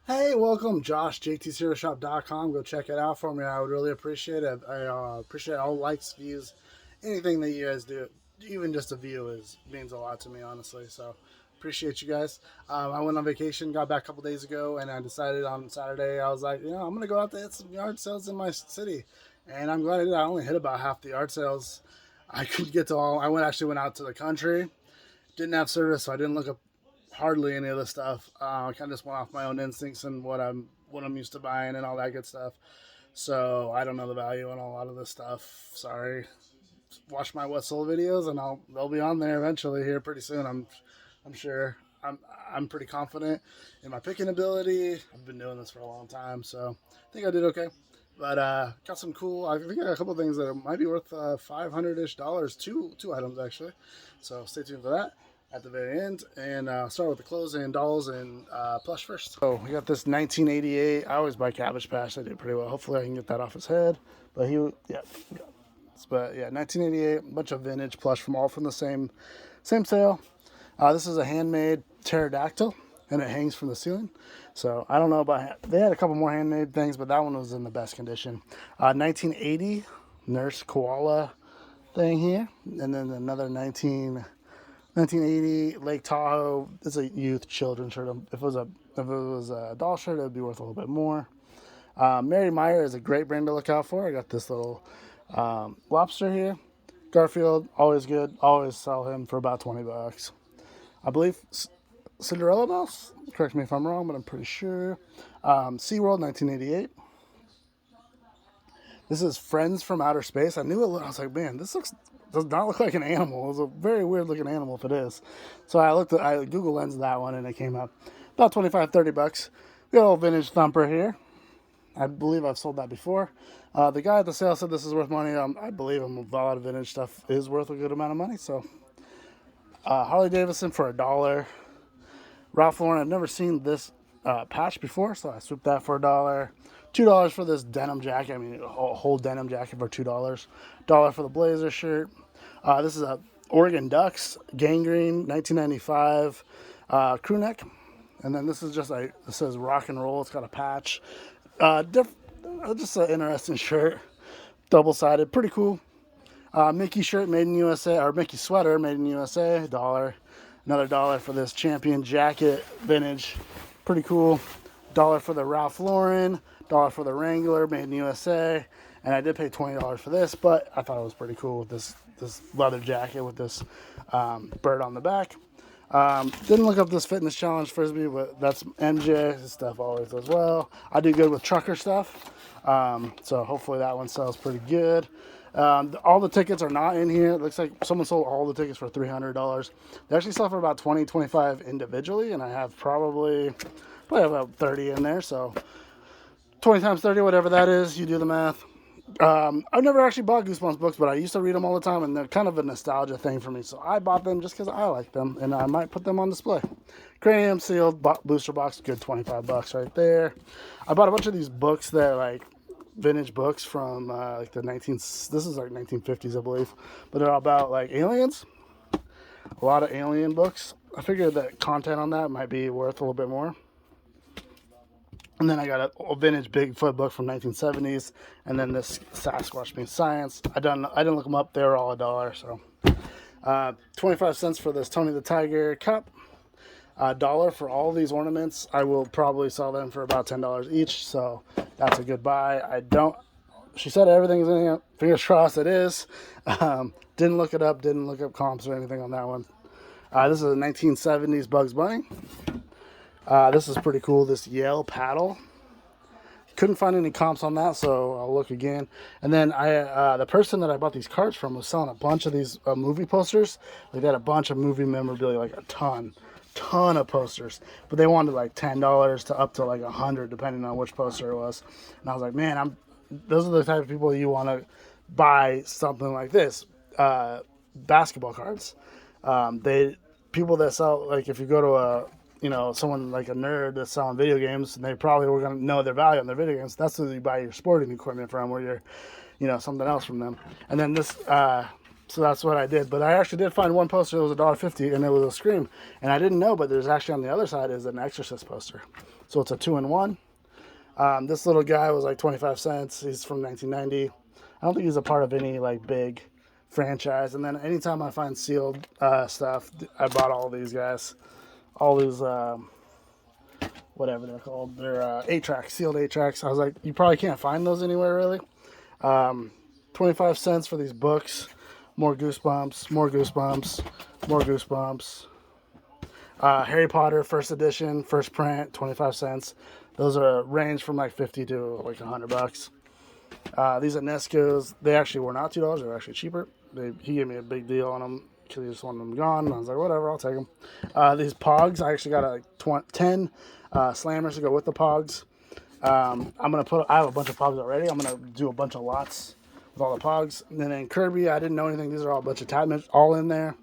Hey, welcome, Josh, jtcerealshop.com. Go check it out for me. I would really appreciate it. I appreciate all likes, views, anything that you guys do. Even just a view means a lot to me, honestly. So appreciate you guys. I went on vacation, got back a couple days ago, and I decided on Saturday I was like, I'm gonna go out to hit some yard sales in my city, and I'm glad I did. I only hit about half the yard sales. I couldn't get to all. Actually went out to the country. Didn't have service, so I didn't look up hardly any of the stuff. I kind of just went off my own instincts and what I'm used to buying and all that good stuff. So I don't know the value on a lot of this stuff. Sorry. Watch my what sold videos and they'll be on there eventually here pretty soon. I'm sure. I'm pretty confident in my picking ability. I've been doing this for a long time, so I think I did okay. But got some cool. I think I got a couple things that might be worth $500-ish. Two items actually. So stay tuned for that at the very end, and start with the clothes and dolls and plush first. So we got this 1988. I always buy Cabbage Patch. They did pretty well. Hopefully I can get that off his head. But but yeah, 1988. A bunch of vintage plush from the same sale. This is a handmade pterodactyl, and it hangs from the ceiling. So I don't know about. They had a couple more handmade things, but that one was in the best condition. 1980 nurse koala thing here, and then another 1980 Lake Tahoe. It's a youth children's shirt. If it was a doll shirt, it would be worth a little bit more. Mary Meyer is a great brand to look out for. I got this little lobster here. Garfield, always good. Always sell him for about $20. I believe Cinderella Mouse. Correct me if I'm wrong, but I'm pretty sure. SeaWorld 1988. This is Friends from Outer Space. I knew it. I was like, man, this does not look like an animal. It was a very weird looking animal if it is. So I Google Lensed that one and it came up about $25-$30. Good old vintage thumper here. I believe I've sold that before. The guy at the sale said this is worth money. I believe him. A lot of vintage stuff is worth a good amount of money. So Harley Davidson for $1. Ralph Lauren. I've never seen this patch before, so I swooped that for $1. $2 for this denim jacket. I mean, a whole denim jacket for $2. $1 for the blazer shirt. This is a Oregon Ducks gangrene 1995 crew neck, and then this is just it says rock and roll. It's got a patch. Just an interesting shirt, double sided, pretty cool. Mickey shirt made in USA, or Mickey sweater made in USA. $1. Another $1 for this Champion jacket, vintage, pretty cool. $1 for the Ralph Lauren. $1 for the Wrangler made in USA. And I did pay $20 for this, but I thought it was pretty cool with this leather jacket with this bird on the back. Didn't look up this fitness challenge frisbee, but that's MJ. His stuff always does well. I do good with trucker stuff, so hopefully that one sells pretty good. All the tickets are not in here. It looks like someone sold all the tickets for $300. They actually sell for about $20-$25 individually, and I have probably about 30 in there. So 20 times 30, whatever that is, you do the math. I've never actually bought Goosebumps books, but I used to read them all the time, and they're kind of a nostalgia thing for me. So I bought them just because I like them, and I might put them on display. Cranium sealed booster box, good $25 right there. I bought a bunch of these books that like vintage books from like the This is like 1950s, I believe, but they're all about like aliens. A lot of alien books. I figured that content on that might be worth a little bit more. And then I got a vintage Bigfoot book from 1970s, and then this Sasquatch Meets Science. I didn't look them up; they were all $1. So, 25 cents for this Tony the Tiger cup. $1 for all these ornaments. I will probably sell them for about $10 each. So that's a good buy. She said everything's in here. Fingers crossed it is. Didn't look it up. Didn't look up comps or anything on that one. This is a 1970s Bugs Bunny. This is pretty cool, this Yale paddle. Couldn't find any comps on that, so I'll look again. And then the person that I bought these cards from was selling a bunch of these movie posters. Like, they had a bunch of movie memorabilia, like a ton of posters. But they wanted like $10 to up to like $100, depending on which poster it was. And I was like, man, those are the type of people you want to buy something like this. Basketball cards. People that sell, like, if you go to someone like a nerd that's selling video games, and they probably were going to know their value on their video games. That's who you buy your sporting equipment from, or something else from them. And then this, so that's what I did. But I actually did find one poster that was $1.50, and it was a Scream. And I didn't know, but there's actually on the other side is an Exorcist poster. So it's a 2-in-1. This little guy was like 25 cents. He's from 1990. I don't think he's a part of any like big franchise. And then anytime I find sealed stuff, I bought all these guys. All these, whatever they're called. They're 8-tracks, sealed 8-tracks. I was like, you probably can't find those anywhere really. 25 cents for these books. More Goosebumps, more Goosebumps, more Goosebumps. Harry Potter, first edition, first print, 25 cents. Those are range from like 50 to like $100. These Nescos, they actually were not $2. They were actually cheaper. He gave me a big deal on them because he just wanted them gone. And I was like, whatever, I'll take them. These Pogs, I actually got a 10 slammers to go with the Pogs. I have a bunch of Pogs already. I'm gonna do a bunch of lots with all the Pogs. And then in Kirby, I didn't know anything. These are all a bunch of attachments all in there.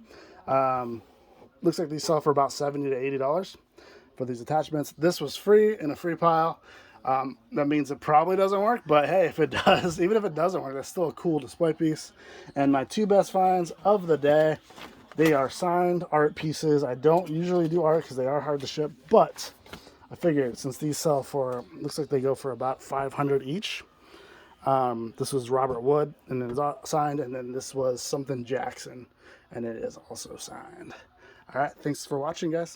Looks like these sell for about $70 to $80 for these attachments. This was free in a free pile. That means it probably doesn't work, but hey, if it does, even if it doesn't work, that's still a cool display piece. And my two best finds of the day, they are signed art pieces. I don't usually do art because they are hard to ship, but I figured since these sell for, looks like they go for about $500 each. This was Robert Wood, and it was signed, and then this was something Jackson, and it is also signed. All right, thanks for watching, guys.